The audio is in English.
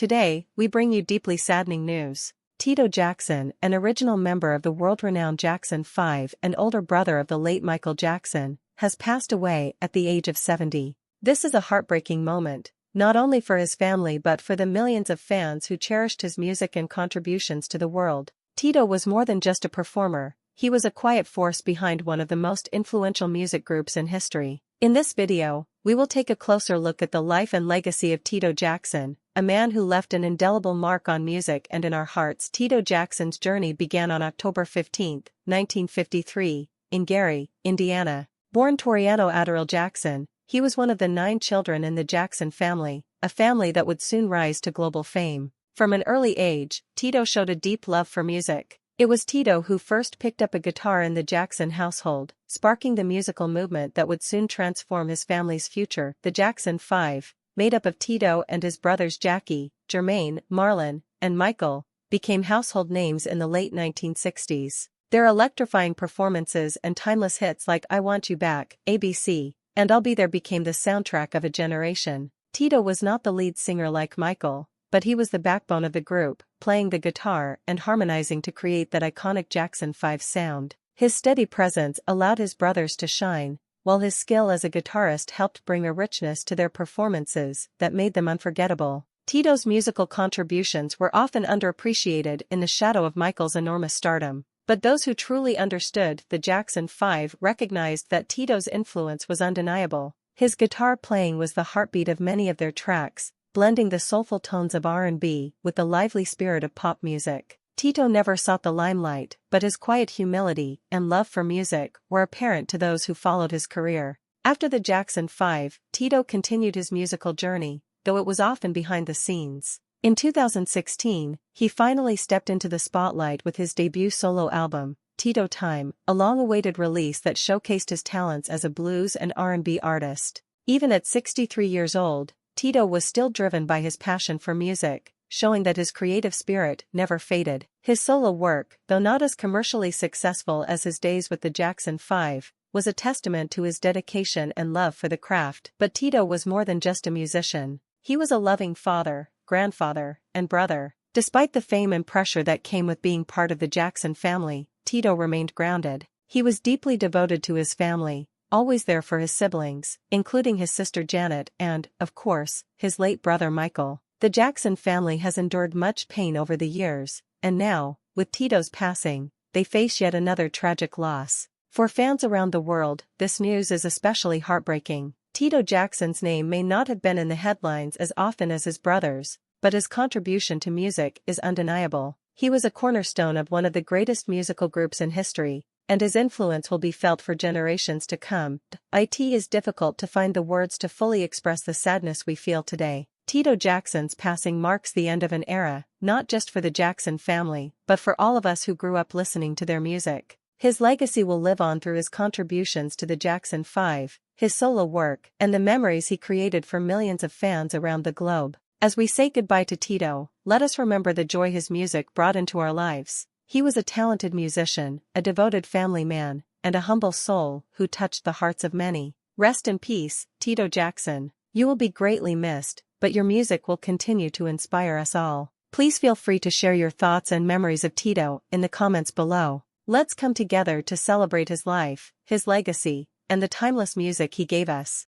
Today, we bring you deeply saddening news. Tito Jackson, an original member of the world-renowned Jackson 5 and older brother of the late Michael Jackson, has passed away at the age of 70. This is a heartbreaking moment, not only for his family but for the millions of fans who cherished his music and contributions to the world. Tito was more than just a performer, he was a quiet force behind one of the most influential music groups in history. In this video, we will take a closer look at the life and legacy of Tito Jackson, a man who left an indelible mark on music and in our hearts. Tito Jackson's journey began on October 15, 1953, in Gary, Indiana. Born Toriano Adderall Jackson, he was one of the 9 children in the Jackson family, a family that would soon rise to global fame. From an early age, Tito showed a deep love for music. It was Tito who first picked up a guitar in the Jackson household, sparking the musical movement that would soon transform his family's future. The Jackson 5, made up of Tito and his brothers Jackie, Jermaine, Marlon, and Michael, became household names in the late 1960s. Their electrifying performances and timeless hits like I Want You Back, ABC, and I'll Be There became the soundtrack of a generation. Tito was not the lead singer like Michael, but he was the backbone of the group, playing the guitar and harmonizing to create that iconic Jackson 5 sound. His steady presence allowed his brothers to shine, while his skill as a guitarist helped bring a richness to their performances that made them unforgettable. Tito's musical contributions were often underappreciated in the shadow of Michael's enormous stardom, but those who truly understood the Jackson 5 recognized that Tito's influence was undeniable. His guitar playing was the heartbeat of many of their tracks, blending the soulful tones of R&B with the lively spirit of pop music. Tito never sought the limelight, but his quiet humility and love for music were apparent to those who followed his career. After the Jackson 5, Tito continued his musical journey, though it was often behind the scenes. In 2016, he finally stepped into the spotlight with his debut solo album, Tito Time, a long-awaited release that showcased his talents as a blues and R&B artist. Even at 63 years old, Tito was still driven by his passion for music, showing that his creative spirit never faded. His solo work, though not as commercially successful as his days with the Jackson 5, was a testament to his dedication and love for the craft. But Tito was more than just a musician. He was a loving father, grandfather, and brother. Despite the fame and pressure that came with being part of the Jackson family, Tito remained grounded. He was deeply devoted to his family, always there for his siblings, including his sister Janet and, of course, his late brother Michael. The Jackson family has endured much pain over the years, and now, with Tito's passing, they face yet another tragic loss. For fans around the world, this news is especially heartbreaking. Tito Jackson's name may not have been in the headlines as often as his brothers, but his contribution to music is undeniable. He was a cornerstone of one of the greatest musical groups in history, and his influence will be felt for generations to come. It is difficult to find the words to fully express the sadness we feel today. Tito Jackson's passing marks the end of an era, not just for the Jackson family, but for all of us who grew up listening to their music. His legacy will live on through his contributions to the Jackson 5, his solo work, and the memories he created for millions of fans around the globe. As we say goodbye to Tito, let us remember the joy his music brought into our lives. He was a talented musician, a devoted family man, and a humble soul who touched the hearts of many. Rest in peace, Tito Jackson. You will be greatly missed, but your music will continue to inspire us all. Please feel free to share your thoughts and memories of Tito in the comments below. Let's come together to celebrate his life, his legacy, and the timeless music he gave us.